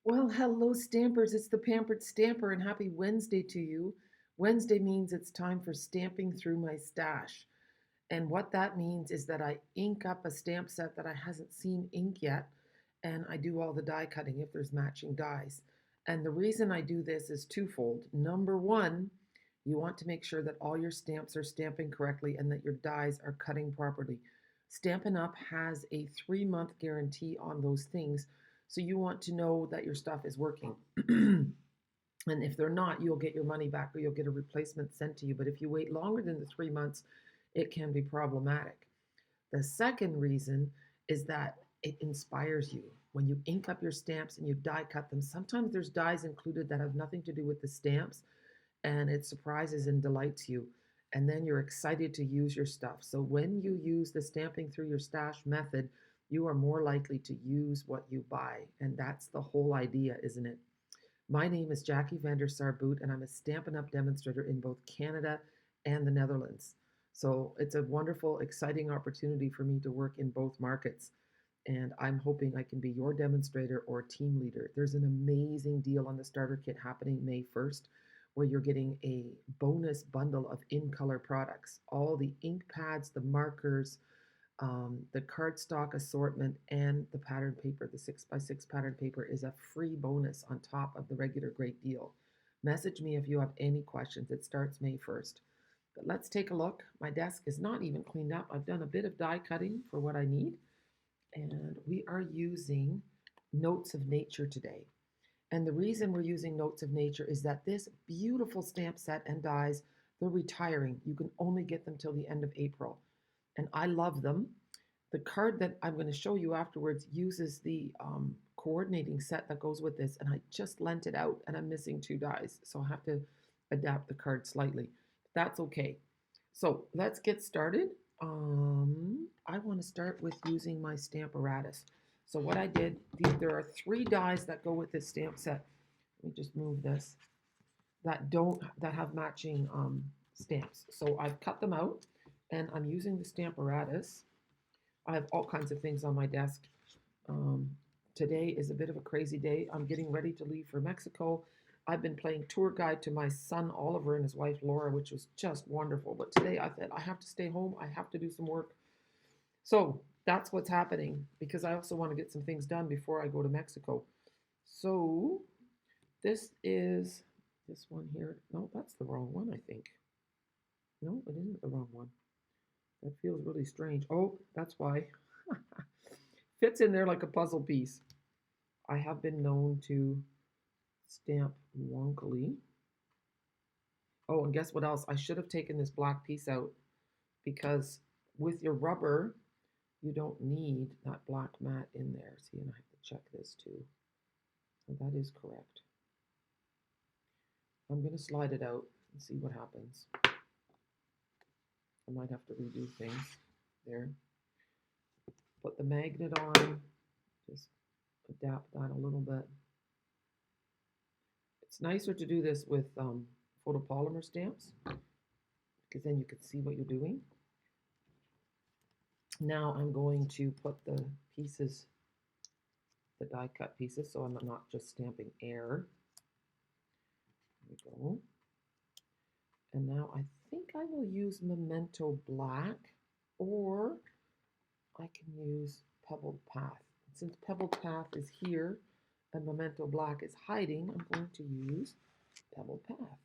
Well, hello, Stampers. It's the Pampered Stamper, and happy Wednesday to you. Wednesday means it's time for stamping through my stash. And what that means is that I ink up a stamp set that I hasn't seen ink yet, and I do all the die cutting if there's matching dies. And the reason I do this is twofold. Number one, you want to make sure that all your stamps are stamping correctly and that your dies are cutting properly. Stampin' Up! Has a 3-month guarantee on those things, so you want to know that your stuff is working. And if they're not, you'll get your money back or you'll get a replacement sent to you. But if you wait longer than the 3 months, it can be problematic. The second reason is that it inspires you. When you ink up your stamps and you die cut them, sometimes there's dies included that have nothing to do with the stamps, and it surprises and delights you. And then you're excited to use your stuff. So when you use the stamping through your stash method, you are more likely to use what you buy. And that's the whole idea, isn't it? My name is Jackie Vander Sarboot, and I'm a Stampin' Up! Demonstrator in both Canada and the Netherlands. So it's a wonderful, exciting opportunity for me to work in both markets. And I'm hoping I can be your demonstrator or team leader. There's an amazing deal on the starter kit happening May 1st, where you're getting a bonus bundle of in color products. All the ink pads, the markers, the cardstock assortment, and the pattern paper. The 6x6 pattern paper is a free bonus on top of the regular great deal. Message me if you have any questions. It starts May 1st. But let's take a look. My desk is not even cleaned up. I've done a bit of die cutting for what I need. And we are using Notes of Nature today. And the reason we're using Notes of Nature is that this beautiful stamp set and dies, they're retiring. You can only get them till the end of April. And I love them. The card that I'm going to show you afterwards uses the coordinating set that goes with this, and I just lent it out, and I'm missing 2 dies, so I have to adapt the card slightly. That's okay. So let's get started. I want to start with using my Stamparatus. So what I did, there are 3 dies that go with this stamp set. Let me just move this. That have matching stamps. So I've cut them out, and I'm using the Stamparatus. I have all kinds of things on my desk. Today is a bit of a crazy day. I'm getting ready to leave for Mexico. I've been playing tour guide to my son Oliver and his wife Laura, which was just wonderful. But today I said, I have to stay home. I have to do some work. So that's what's happening, because I also want to get some things done before I go to Mexico. So this is this one here. No, that's the wrong one, I think. No, it isn't the wrong one. That feels really strange. Oh, that's why. Fits in there like a puzzle piece. I have been known to stamp wonkily. Oh, and guess what else? I should have taken this black piece out, because with your rubber, you don't need that black mat in there. See, and I have to check this too. So that is correct. I'm going to slide it out and see what happens. I might have to redo things there. Put the magnet on, just adapt that a little bit. It's nicer to do this with photopolymer stamps, because then you can see what you're doing. Now I'm going to put the pieces, the die cut pieces, so I'm not just stamping air. There we go. And now I think I will use Memento Black, or I can use Pebbled Path. Since Pebbled Path is here and Memento Black is hiding, I'm going to use Pebbled Path.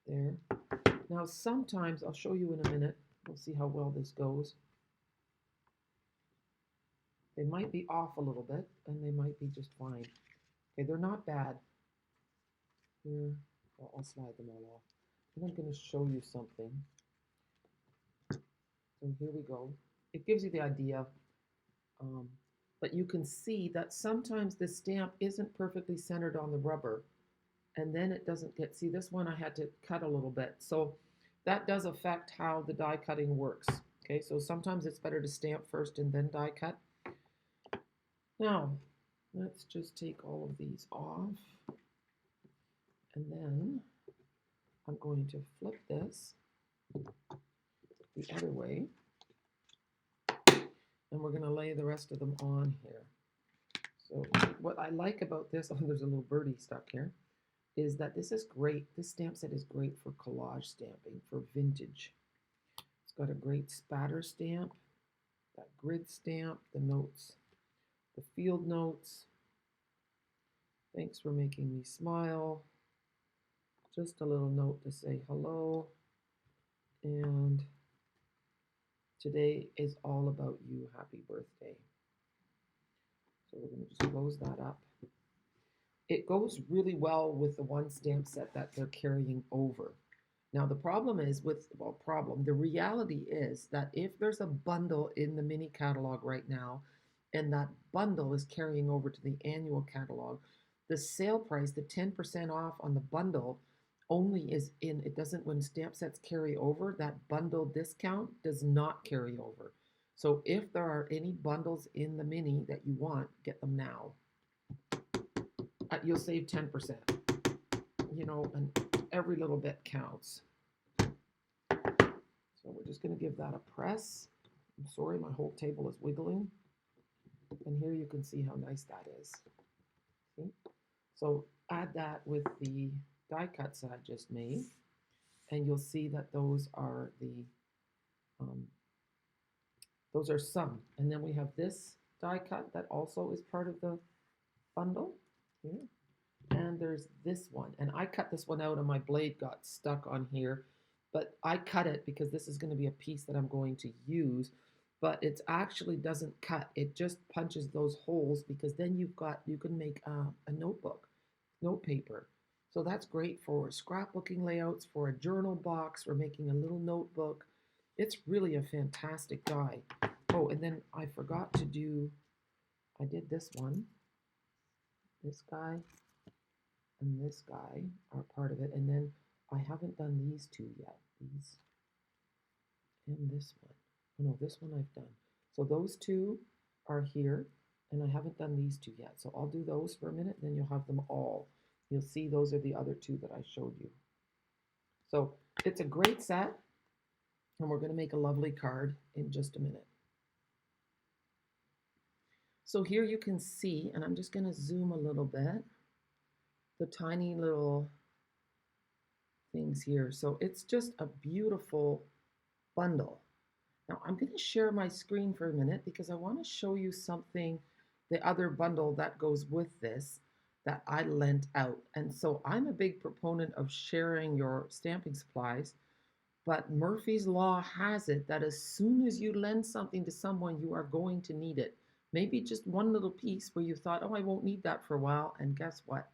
There. Now sometimes, I'll show you in a minute, we'll see how well this goes. They might be off a little bit, and they might be just fine. Okay, they're not bad. Here, well, I'll slide them all off. And I'm going to show you something. So here we go. It gives you the idea, but you can see that sometimes the stamp isn't perfectly centered on the rubber, and then it doesn't get, see this one I had to cut a little bit. So that does affect how the die cutting works. Okay, so sometimes it's better to stamp first and then die cut. Now, let's just take all of these off. And then I'm going to flip this the other way. And we're going to lay the rest of them on here. So what I like about this, oh, there's a little birdie stuck here, is that this is great. This stamp set is great for collage stamping, for vintage. It's got a great spatter stamp, that grid stamp, the notes, the field notes. Thanks for making me smile. Just a little note to say hello. And today is all about you. Happy birthday. So we're going to just close that up. It goes really well with the one stamp set that they're carrying over. Now the problem is the reality is that if there's a bundle in the mini catalog right now, and that bundle is carrying over to the annual catalog, the sale price, the 10% off on the bundle only is in, it doesn't, when stamp sets carry over, that bundle discount does not carry over. So if there are any bundles in the mini that you want, get them now. You'll save 10%, and every little bit counts. So we're just going to give that a press. I'm sorry, my whole table is wiggling. And here you can see how nice that is. See? So add that with the die cuts that I just made, and you'll see that those are some. And then we have this die cut that also is part of the bundle here. And there's this one, and I cut this one out and my blade got stuck on here, but I cut it because this is going to be a piece that I'm going to use, but it actually doesn't cut. It just punches those holes, because then you can make a notebook, note paper. So that's great for scrapbooking layouts, for a journal box, for making a little notebook. It's really a fantastic die. Oh, and then I forgot to do, I did this one, this guy, and this guy are part of it. And then I haven't done these two yet. These and this one. Oh no, this one I've done. So those two are here, and I haven't done these two yet. So I'll do those for a minute, and then you'll have them all. You'll see those are the other two that I showed you. So it's a great set, and we're going to make a lovely card in just a minute. So here you can see, and I'm just going to zoom a little bit, the tiny little things here. So it's just a beautiful bundle. Now I'm going to share my screen for a minute because I want to show you something, the other bundle that goes with this that I lent out. And so I'm a big proponent of sharing your stamping supplies, but Murphy's Law has it that as soon as you lend something to someone, you are going to need it. Maybe just one little piece where you thought, oh, I won't need that for a while, and guess what?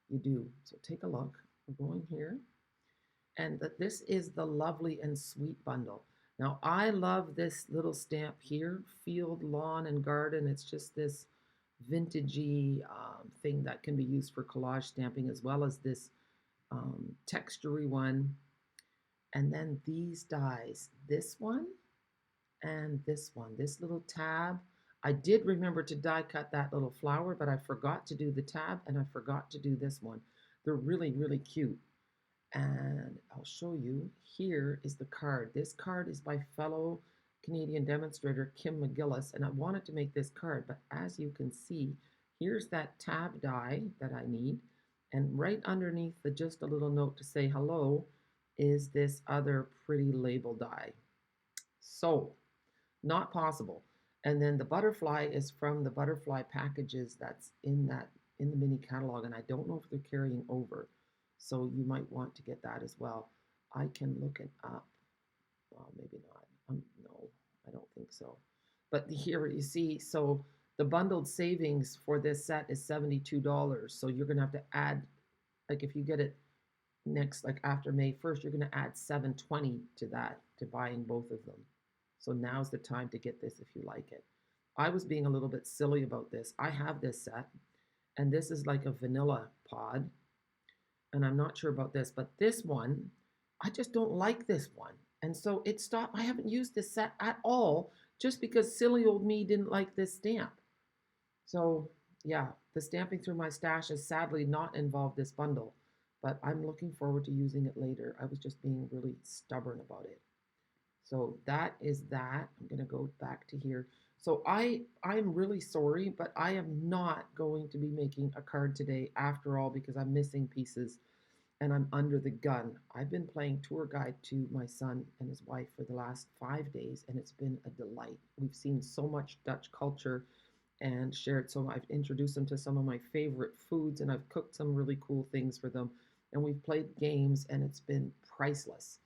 You do. So take a look. We're going here. And that this is the Lovely and Sweet bundle. Now, I love this little stamp here, Field, Lawn, and Garden. It's just this vintagey thing that can be used for collage stamping, as well as this textury one. And then these dies, this one and this one, this little tab. I did remember to die cut that little flower, but I forgot to do the tab, and I forgot to do this one. They're really, really cute. And I'll show you, here is the card. This card is by fellow Canadian demonstrator Kim McGillis, and I wanted to make this card, but as you can see, here's that tab die that I need, and right underneath the just a little note to say hello is this other pretty label die. So, not possible. And then the butterfly is from the butterfly packages that's in the mini catalog, and I don't know if they're carrying over. So you might want to get that as well. I can look it up. Well, maybe not. No, I don't think so. But here you see, so the bundled savings for this set is $72. So you're going to have to add, like if you get it next, like after May 1st, you're going to add $720 to that, to buying both of them. So now's the time to get this if you like it. I was being a little bit silly about this. I have this set, and this is like a vanilla pod. And I'm not sure about this, but this one, I just don't like this one. And so it stopped. I haven't used this set at all just because silly old me didn't like this stamp. So yeah, the Stamping Through My Stash has sadly not involved this bundle, but I'm looking forward to using it later. I was just being really stubborn about it. So that is that. I'm going to go back to here. So I'm really sorry, but I am not going to be making a card today after all because I'm missing pieces and I'm under the gun. I've been playing tour guide to my son and his wife for the last 5 days, and it's been a delight. We've seen so much Dutch culture and shared so I've introduced them to some of my favorite foods, and I've cooked some really cool things for them, and we've played games, and it's been priceless.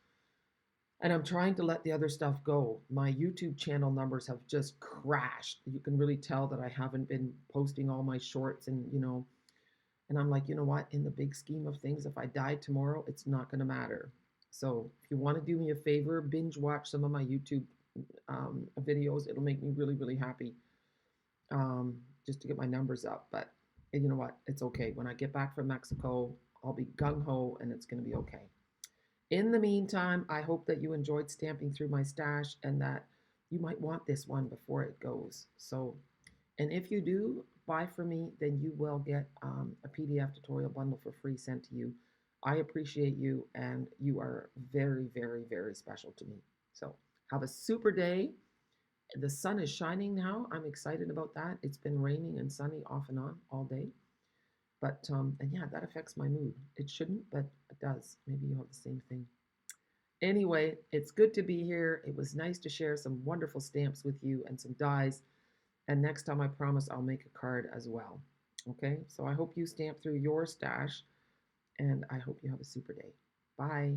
And I'm trying to let the other stuff go. My YouTube channel numbers have just crashed. You can really tell that I haven't been posting all my shorts and, and I'm like, you know what? In the big scheme of things, if I die tomorrow, it's not going to matter. So if you want to do me a favor, binge watch some of my YouTube videos. It'll make me really, really happy just to get my numbers up. But you know what? It's okay. When I get back from Mexico, I'll be gung ho and it's going to be okay. In the meantime, I hope that you enjoyed stamping through my stash and that you might want this one before it goes. So, and if you do buy from me, then you will get a PDF tutorial bundle for free sent to you. I appreciate you, and you are very, very, very special to me. So, have a super day. The sun is shining now. I'm excited about that. It's been raining and sunny off and on all day. But, and yeah, that affects my mood. It shouldn't, but it does. Maybe you have the same thing. Anyway, it's good to be here. It was nice to share some wonderful stamps with you and some dies. And next time, I promise I'll make a card as well. Okay, so I hope you stamp through your stash, and I hope you have a super day. Bye.